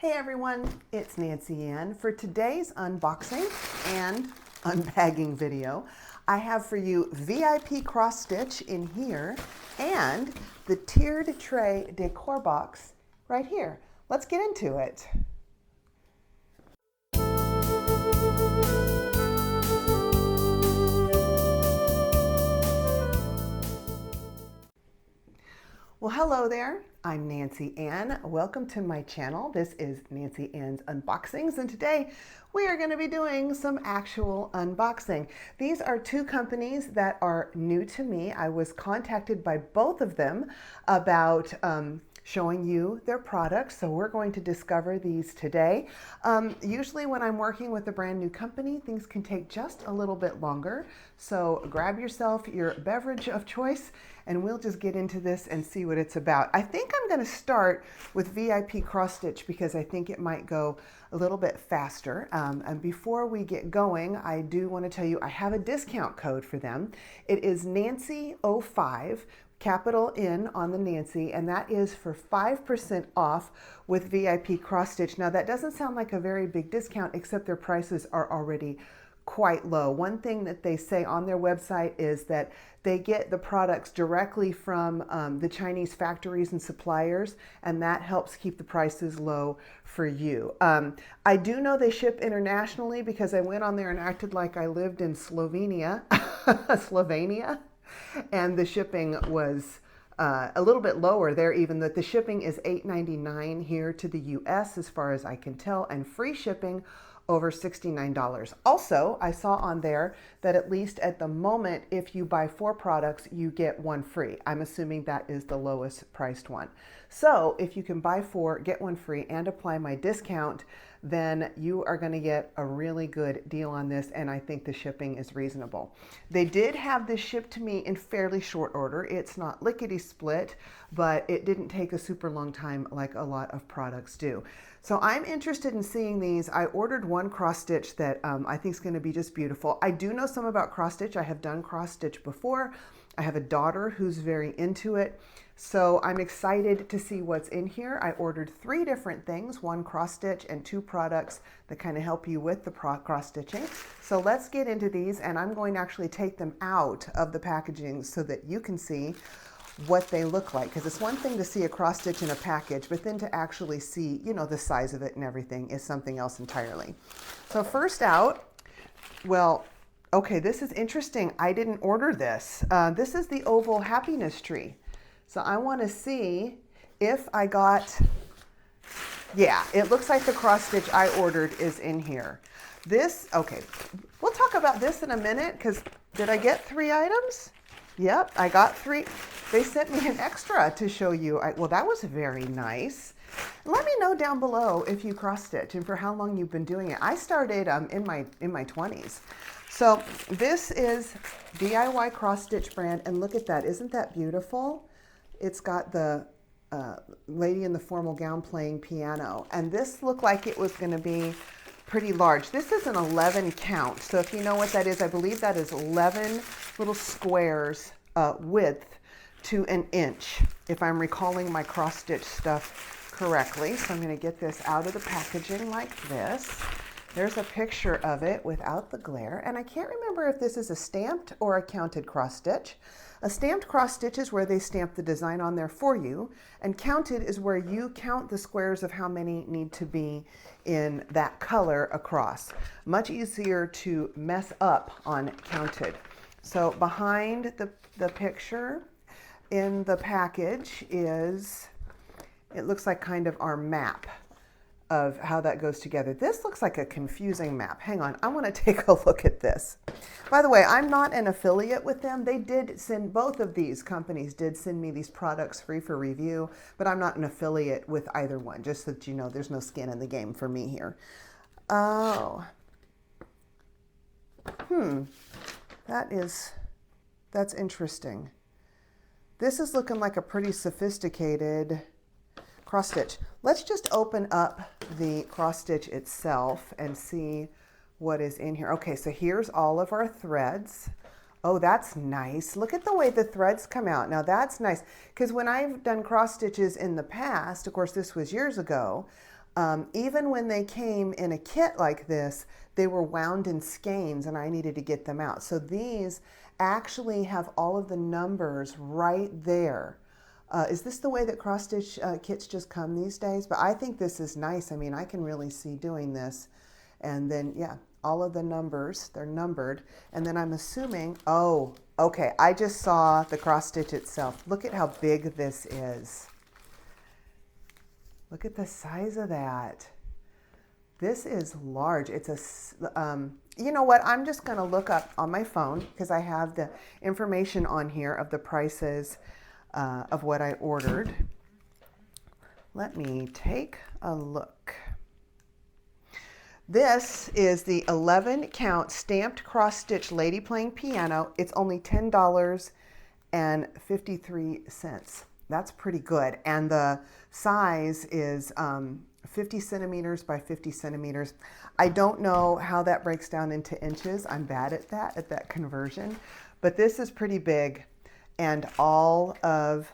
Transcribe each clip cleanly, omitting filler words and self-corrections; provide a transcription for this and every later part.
Hey everyone, it's Nancy Ann. For today's unboxing and unbagging video, I have for you VIP cross stitch in here and the tiered tray decor box right here. Let's get into it. Well, hello there. I'm Nancy Ann. Welcome to my channel. This is Nancy Ann's Unboxings, and today we are going to be doing some actual unboxing. These are two companies that are new to me. I was contacted by both of them about showing you their products, so we're going to discover these today. Usually when I'm working with a brand new company, things can take just a little bit longer, so grab yourself your beverage of choice and we'll just get into this and see what it's about. I think I'm going to start with VIP Cross Stitch because I think it might go a little bit faster. And before we get going, I do want to tell you I have a discount code for them. It is Nancy05, capital N on the Nancy, and that is for 5% off with VIP Cross Stitch. Now that doesn't sound like a very big discount, except their prices are already quite low. One thing that they say on their website is that they get the products directly from the Chinese factories and suppliers, and that helps keep the prices low for you. I do know they ship internationally because I went on there and acted like I lived in Slovenia, and the shipping was a little bit lower there, even that the shipping is $8.99 here to the US as far as I can tell, and free shipping over $69. Also, I saw on there that at least at the moment, if you buy 4 products, you get 1 free. I'm assuming that is the lowest priced one. So if you can buy 4, get 1 free, and apply my discount, then you are going to get a really good deal on this, and I think the shipping is reasonable. They did have this shipped to me in fairly short order. It's not lickety-split, but it didn't take a super long time like a lot of products do. So I'm interested in seeing these. I ordered one cross stitch that I think is going to be just beautiful. I do know some about cross stitch. I have done cross stitch before. I have a daughter who's very into it. So I'm excited to see what's in here. I ordered 3 different things, 1 cross stitch and 2 products that kind of help you with the cross stitching. So let's get into these, and I'm going to actually take them out of the packaging so that you can see what they look like, because it's one thing to see a cross stitch in a package, but then to actually see, you know, the size of it and everything is something else entirely. So first out, well, okay, this is interesting. I didn't order this. This is the oval happiness tree. So I want to see if I got, yeah, it looks like the cross stitch I ordered is in here. This, okay, we'll talk about this in a minute, because did I get 3 items? Yep, I got 3. They sent me an extra to show you. Well, that was very nice. Let me know down below if you cross stitch and for how long you've been doing it. I started in my 20s. So this is DIY Cross Stitch brand, and look at that. Isn't that beautiful? It's got the lady in the formal gown playing piano, and this looked like it was going to be pretty large. This is an 11 count. So if you know what that is, I believe that is 11 little squares width to 1 inch, if I'm recalling my cross stitch stuff correctly. So I'm going to get this out of the packaging like this. There's a picture of it without the glare, and I can't remember if this is a stamped or a counted cross stitch. A stamped cross stitch is where they stamp the design on there for you, and counted is where you count the squares of how many need to be in that color across. Much easier to mess up on counted. So behind the picture in the package is, it looks like kind of our map of how that goes together. This looks like a confusing map. Hang on, I want to take a look at this. By the way, I'm not an affiliate with them. They did send, both of these companies did send me these products free for review, but I'm not an affiliate with either one, just so that you know there's no skin in the game for me here. Oh. That's interesting. This is looking like a pretty sophisticated cross stitch. Let's just open up the cross stitch itself and see what is in here. Okay, so here's all of our threads. Oh, that's nice. Look at the way the threads come out. Now that's nice, because when I've done cross stitches in the past, of course this was years ago, Even when they came in a kit like this, they were wound in skeins and I needed to get them out. So these actually have all of the numbers right there. Is this the way that cross stitch kits just come these days? But I think this is nice. I mean, I can really see doing this. And then, yeah, all of the numbers, they're numbered. And then I'm assuming, oh, okay, I just saw the cross stitch itself. Look at how big this is. Look at the size of that. This is large. It's a, you know what? I'm just going to look up on my phone because I have the information on here of the prices of what I ordered. Let me take a look. This is the 11 count stamped cross stitch lady playing piano. It's only $10.53. That's pretty good. And the size is 50 centimeters by 50 centimeters. I don't know how that breaks down into inches. I'm bad at that conversion. But this is pretty big. And all of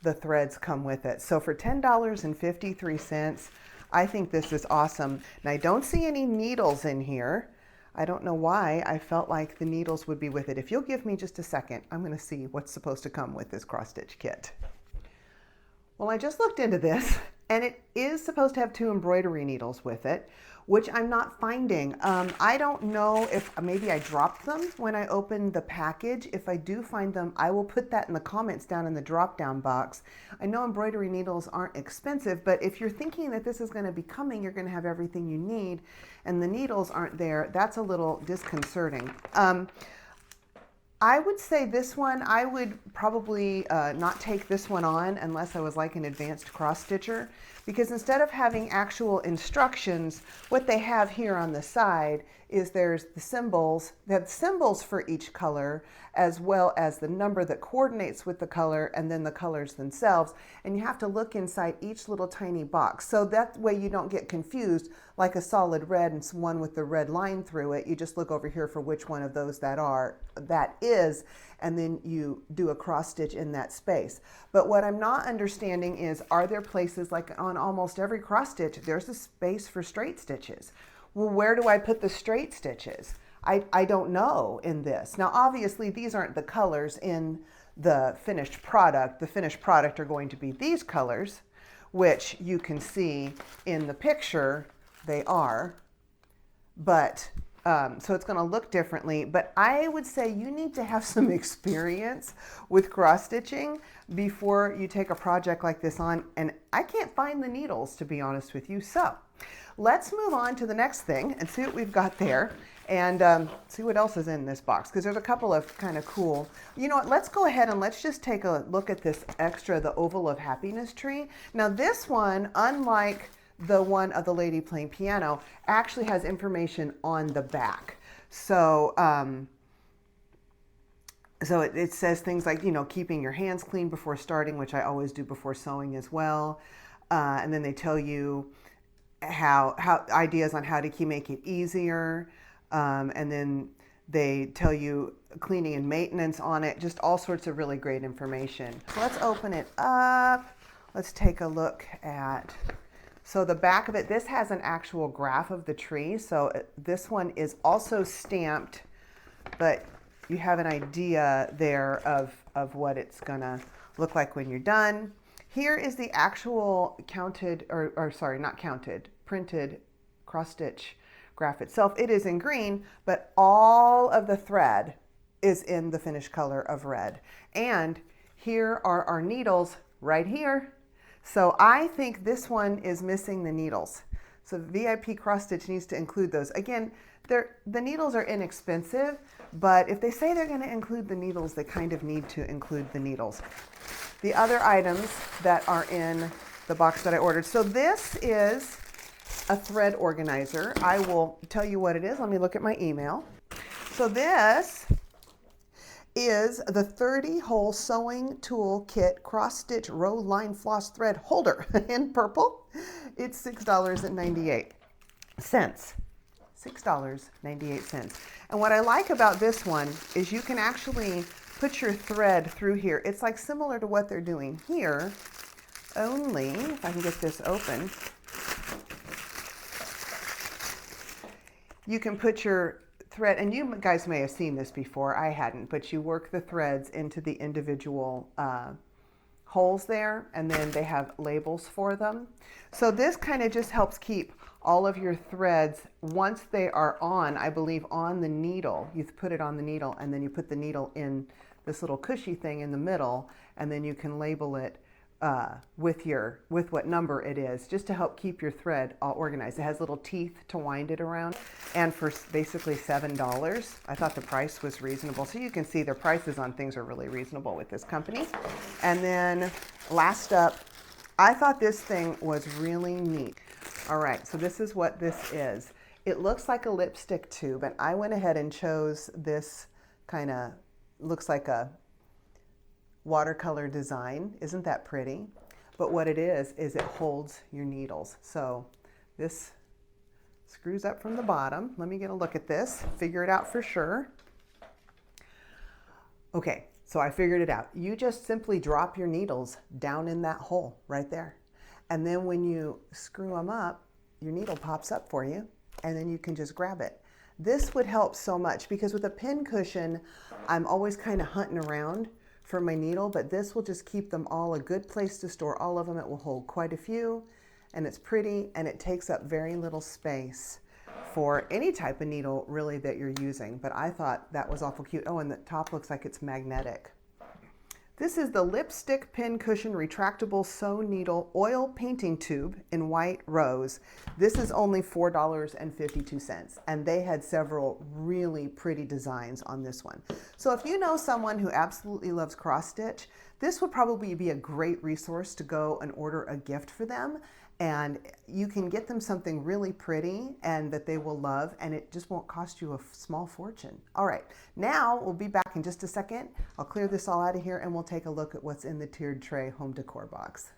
the threads come with it. So for $10.53, I think this is awesome. And I don't see any needles in here. I don't know why. I felt like the needles would be with it. If you'll give me just a second, I'm going to see what's supposed to come with this cross stitch kit. Well, I just looked into this and it is supposed to have 2 embroidery needles with it, which I'm not finding. I don't know if maybe I dropped them when I opened the package. If I do find them, I will put that in the comments down in the drop down box. I know embroidery needles aren't expensive, but if you're thinking that this is going to be coming, you're going to have everything you need and the needles aren't there, that's a little disconcerting. I would say this one, I would probably not take this one on unless I was like an advanced cross stitcher, because instead of having actual instructions, what they have here on the side is there's the symbols. They have symbols for each color as well as the number that coordinates with the color and then the colors themselves. And you have to look inside each little tiny box. So that way you don't get confused like a solid red and one with the red line through it. You just look over here for which one of those that is, and then you do a cross stitch in that space. But what I'm not understanding is, are there places like on almost every cross stitch, there's a space for straight stitches. Well, where do I put the straight stitches? I don't know in this. Now, obviously, these aren't the colors in the finished product. The finished product are going to be these colors, which you can see in the picture they are. But so it's going to look differently, but I would say you need to have some experience with cross stitching before you take a project like this on. And I can't find the needles, to be honest with you. So let's move on to the next thing and see what we've got there and see what else is in this box, because there's a couple of kind of cool, you know what, let's go ahead and let's just take a look at this extra, the Oval of Happiness tree. Now this one, unlike the one of the lady playing piano, actually has information on the back. So it says things like, you know, keeping your hands clean before starting, which I always do before sewing as well. And then they tell you how ideas on how to make it easier. And then they tell you cleaning and maintenance on it, just all sorts of really great information. So let's open it up. Let's take a look at, so the back of it, this has an actual graph of the tree. So this one is also stamped, but you have an idea there of what it's gonna look like when you're done. Here is the actual counted, or sorry, not counted, printed cross stitch graph itself. It is in green, but all of the thread is in the finished color of red. And here are our needles right here. So I think this one is missing the needles. So VIP Cross Stitch needs to include those. Again, the needles are inexpensive, but if they say they're going to include the needles, they kind of need to include the needles. The other items that are in the box that I ordered. So this is a thread organizer. I will tell you what it is. Let me look at my email. So this is the 30-hole sewing tool kit cross stitch row line floss thread holder in purple. It's $6.98. $6.98. And what I like about this one is you can actually put your thread through here. It's like similar to what they're doing here, only if I can get this open. you can put your thread, and you guys may have seen this before, I hadn't, but you work the threads into the individual holes there, and then they have labels for them. So this kind of just helps keep all of your threads, once they are on, I believe, on the needle. You put it on the needle, and then you put the needle in this little cushy thing in the middle, and then you can label it with what number it is, just to help keep your thread all organized. It has little teeth to wind it around, and for basically $7, I thought the price was reasonable. So you can see their prices on things are really reasonable with this company. And then last up, I thought this thing was really neat. All right, so this is what this is. It looks like a lipstick tube, and I went ahead and chose this kind of, looks like a watercolor design. Isn't that pretty? But what it is it holds your needles. So this screws up from the bottom. Let me get a look at this, figure it out for sure. Okay, so I figured it out. You just simply drop your needles down in that hole right there. And then when you screw them up, your needle pops up for you, and then you can just grab it. This would help so much, because with a pin cushion, I'm always kind of hunting around for my needle, but this will just keep them all a good place to store all of them. It will hold quite a few, and it's pretty, and it takes up very little space for any type of needle really that you're using. But I thought that was awful cute. Oh, and the top looks like it's magnetic. This is the Lipstick Pin Cushion Retractable Sew Needle Oil Painting Tube in white rose. This is only $4.52, and they had several really pretty designs on this one. So if you know someone who absolutely loves cross stitch, this would probably be a great resource to go and order a gift for them. And you can get them something really pretty and that they will love, and it just won't cost you a small fortune. All right, now we'll be back in just a second. I'll clear this all out of here, and we'll take a look at what's in the tiered tray home decor box.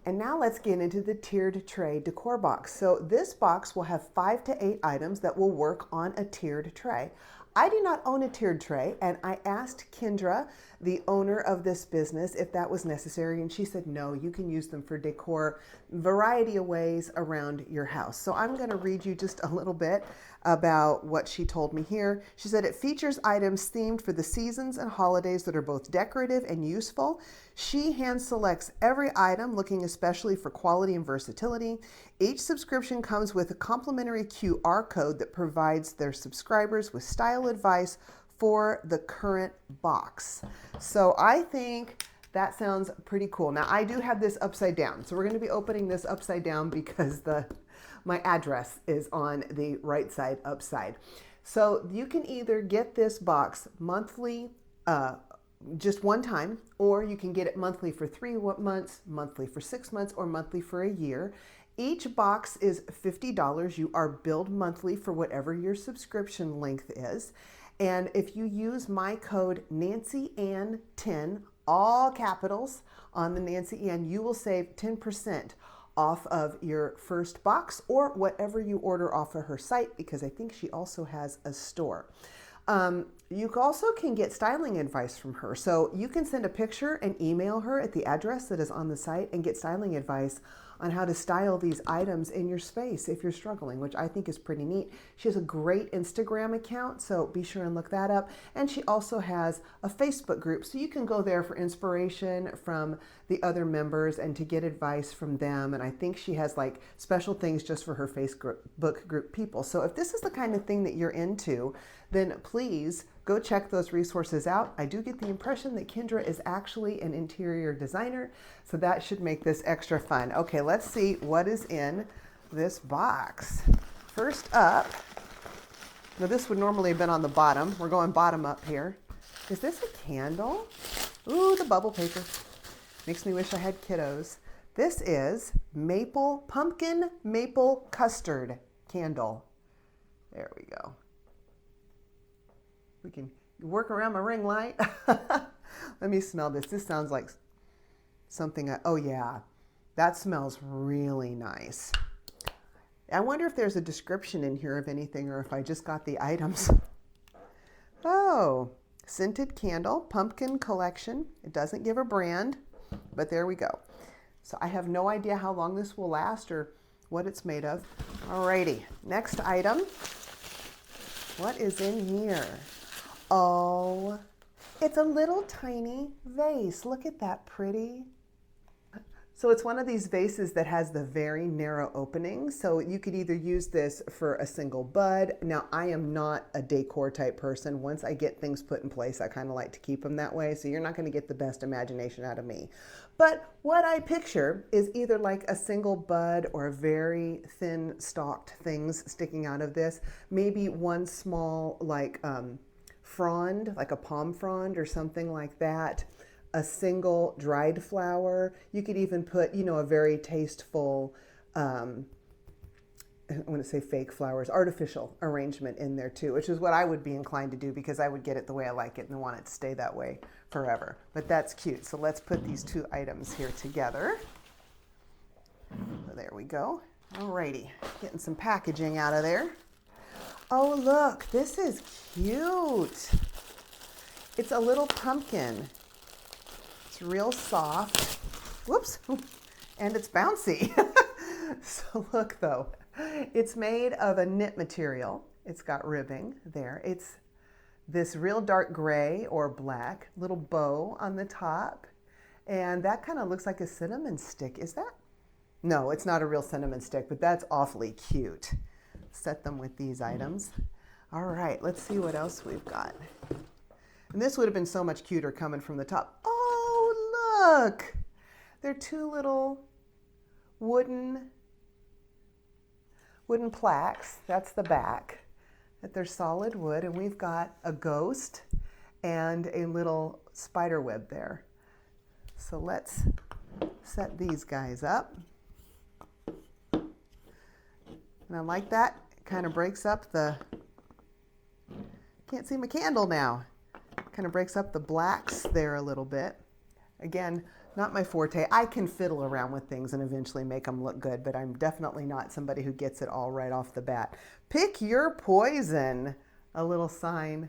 And now let's get into the tiered tray decor box. So this box will have 5 to 8 items that will work on a tiered tray. I do not own a tiered tray, and I asked Kendra, the owner of this business, if that was necessary, and she said no, you can use them for decor variety of ways around your house. So I'm going to read you just a little bit about what she told me here. She said it features items themed for the seasons and holidays that are both decorative and useful. She hand selects every item, looking especially for quality and versatility. Each subscription comes with a complimentary QR code that provides their subscribers with style advice for the current box. So I think that sounds pretty cool. Now I do have this upside down, so we're going to be opening this upside down because my address is on the right side upside. So you can either get this box monthly, just one time, or you can get it monthly for 3 months, monthly for 6 months, or monthly for a year. Each box is $50. You are billed monthly for whatever your subscription length is. And if you use my code NancyAnn10, all capitals on the Nancy Ann, you will save 10% off of your first box or whatever you order off of her site, because I think she also has a store. You also can get styling advice from her. So you can send a picture and email her at the address that is on the site and get styling advice on how to style these items in your space if you're struggling, which I think is pretty neat. She has a great Instagram account, so be sure and look that up. And she also has a Facebook group, so you can go there for inspiration from the other members and to get advice from them. And I think she has like special things just for her Facebook group people. So if this is the kind of thing that you're into, then please go check those resources out. I do get the impression that Kendra is actually an interior designer, so that should make this extra fun. Okay, let's see what is in this box. First up, now this would normally have been on the bottom. We're going bottom up here. Is this a candle? Ooh, the bubble paper. Makes me wish I had kiddos. This is pumpkin maple custard candle. There we go. We can work around my ring light. Let me smell this. This sounds like something, oh yeah, that smells really nice. I wonder if there's a description in here of anything or if I just got the items. Oh, scented candle, pumpkin collection. It doesn't give a brand, but there we go. So I have no idea how long this will last or what it's made of. Alrighty, next item. What is in here? Oh, it's a little tiny vase. Look at that pretty. So it's one of these vases that has the very narrow opening. So you could either use this for a single bud. Now, I am not a decor type person. Once I get things put in place, I kind of like to keep them that way. So you're not going to get the best imagination out of me. But what I picture is either like a single bud or very thin stalked things sticking out of this. Maybe one small like frond, like a palm frond or something like that. A single dried flower. You could even put, you know, a very tasteful, I want to say fake flowers, artificial arrangement in there too, which is what I would be inclined to do because I would get it the way I like it and want it to stay that way forever. But that's cute. So let's put these two items here together. So there we go. Alrighty, getting some packaging out of there. Oh, look, this is cute. It's a little pumpkin. It's real soft. Whoops. And it's bouncy. So look though, it's made of a knit material. It's got ribbing there. It's this real dark gray or black little bow on the top. And that kind of looks like a cinnamon stick. Is that? No, it's not a real cinnamon stick, but that's awfully cute. Set them with these items. All right, let's see what else we've got. And this would have been so much cuter coming from the top. Oh, look! They're two little wooden plaques. That's the back. That they're solid wood, and we've got a ghost and a little spider web there. So let's set these guys up. And I like that. It kind of breaks up the, can't see my candle now. Kind of breaks up the blacks there a little bit. Again, not my forte. I can fiddle around with things and eventually make them look good, but I'm definitely not somebody who gets it all right off the bat. Pick your poison, a little sign.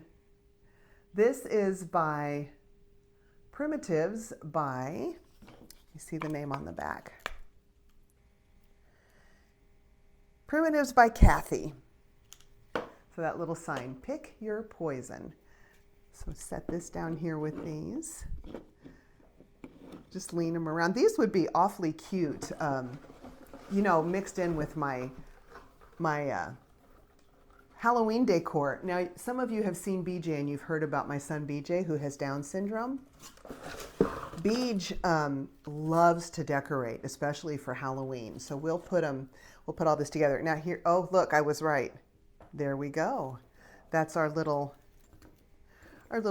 This is by Primitives by, you see the name on the back. Primitives by Kathy. So that little sign, pick your poison. So set this down here with these. Just lean them around. These would be awfully cute, you know, mixed in with my Halloween decor. Now, some of you have seen BJ and you've heard about my son BJ who has Down syndrome. BJ loves to decorate, especially for Halloween. So we'll put all this together. Now here, oh look, I was right. There we go. That's our little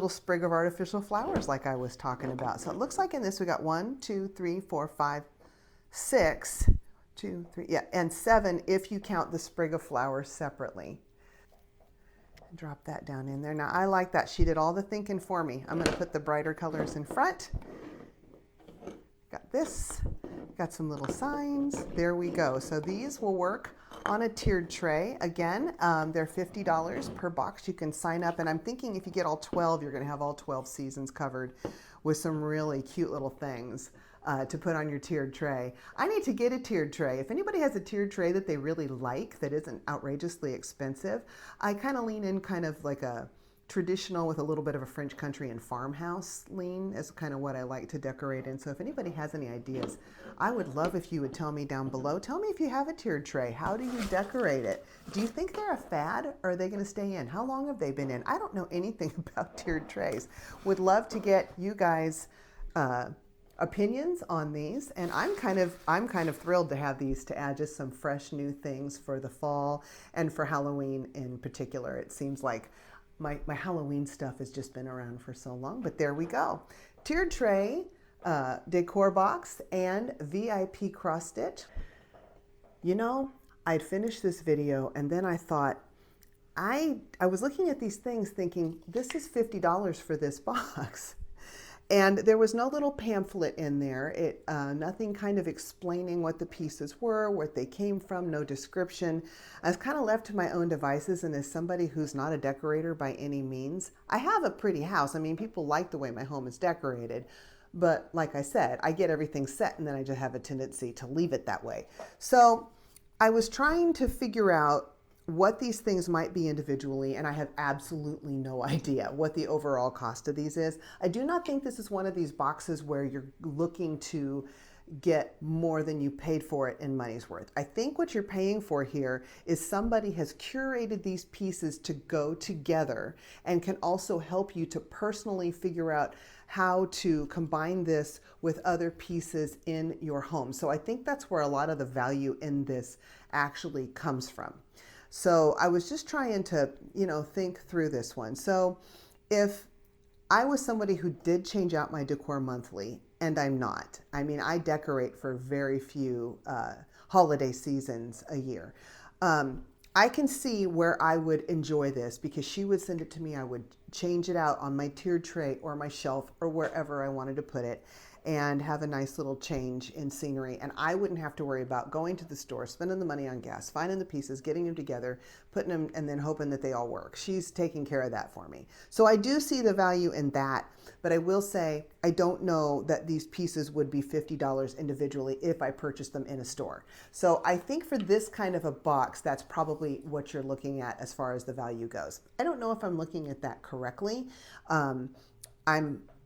sprig of artificial flowers like I was talking about. So it looks like in this we got 1, 2, 3, 4, 5, 6, 2, 3, yeah, and 7 if you count the sprig of flowers separately. Drop that down in there. Now I like that. She did all the thinking for me. I'm going to put the brighter colors in front. Got this. Got some little signs. There we go. So these will work on a tiered tray. Again, they're $50 per box. You can sign up, and I'm thinking if you get all 12, you're going to have all 12 seasons covered with some really cute little things to put on your tiered tray. I need to get a tiered tray. If anybody has a tiered tray that they really like that isn't outrageously expensive, I kind of lean in kind of like a traditional with a little bit of a French country and farmhouse lean is kind of what I like to decorate in. So if anybody has any ideas, I would love if you would tell me down below. Tell me if you have a tiered tray. How do you decorate it? Do you think they're a fad or are they going to stay in? How long have they been in? I don't know anything about tiered trays. Would love to get you guys opinions on these, and I'm kind of thrilled to have these to add just some fresh new things for the fall and for Halloween in particular. It seems like my Halloween stuff has just been around for so long, but there we go. Tiered tray, decor box, and VIP cross stitch. You know, I'd finished this video and then I thought, I was looking at these things thinking, this is $50 for this box. And there was no little pamphlet in there. Nothing kind of explaining what the pieces were, where they came from, no description. I was kind of left to my own devices, and as somebody who's not a decorator by any means, I have a pretty house. I mean, people like the way my home is decorated, but like I said, I get everything set and then I just have a tendency to leave it that way. So I was trying to figure out what these things might be individually, and I have absolutely no idea what the overall cost of these is. I do not think this is one of these boxes where you're looking to get more than you paid for it in money's worth. I think what you're paying for here is somebody has curated these pieces to go together and can also help you to personally figure out how to combine this with other pieces in your home. So I think that's where a lot of the value in this actually comes from. So I was just trying to, think through this one. So if I was somebody who did change out my decor monthly, and I'm not. I mean, I decorate for very few holiday seasons a year. I can see where I would enjoy this because she would send it to me. I would change it out on my tiered tray or my shelf or wherever I wanted to put it and have a nice little change in scenery. And I wouldn't have to worry about going to the store, spending the money on gas, finding the pieces, getting them together, putting them, and then hoping that they all work. She's taking care of that for me. So I do see the value in that, but I will say I don't know that these pieces would be $50 individually if I purchased them in a store. So I think for this kind of a box, that's probably what you're looking at as far as the value goes. I don't know if I'm looking at that correctly.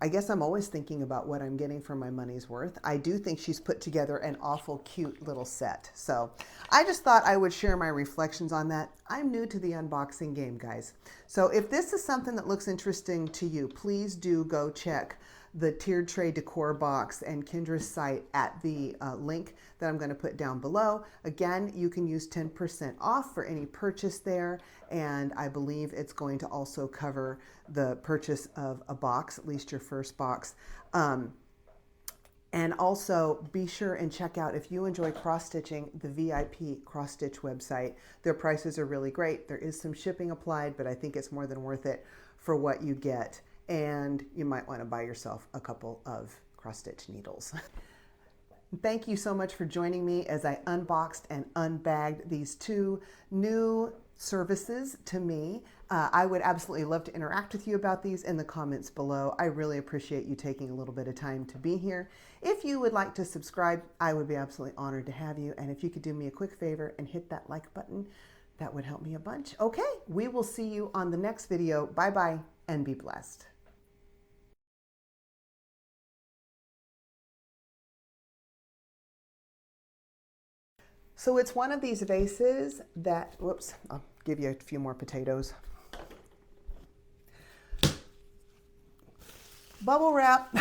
I guess I'm always thinking about what I'm getting for my money's worth. I do think she's put together an awful cute little set. So I just thought I would share my reflections on that. I'm new to the unboxing game, guys. So if this is something that looks interesting to you, please do go check the tiered tray decor box and Kendra's site at the link that I'm going to put down below. Again, you can use 10% off for any purchase there, and I believe it's going to also cover the purchase of a box, at least your first box. And also be sure and check out, if you enjoy cross-stitching, the VIP Cross Stitch website. Their prices are really great. There is some shipping applied, but I think it's more than worth it for what you get. And you might want to buy yourself a couple of cross-stitch needles. Thank you so much for joining me as I unboxed and unbagged these two new services to me. I would absolutely love to interact with you about these in the comments below. I really appreciate you taking a little bit of time to be here. If you would like to subscribe, I would be absolutely honored to have you. And if you could do me a quick favor and hit that like button, that would help me a bunch. Okay, we will see you on the next video. Bye-bye and be blessed. So it's one of these vases that, whoops, I'll give you a few more potatoes. Bubble wrap.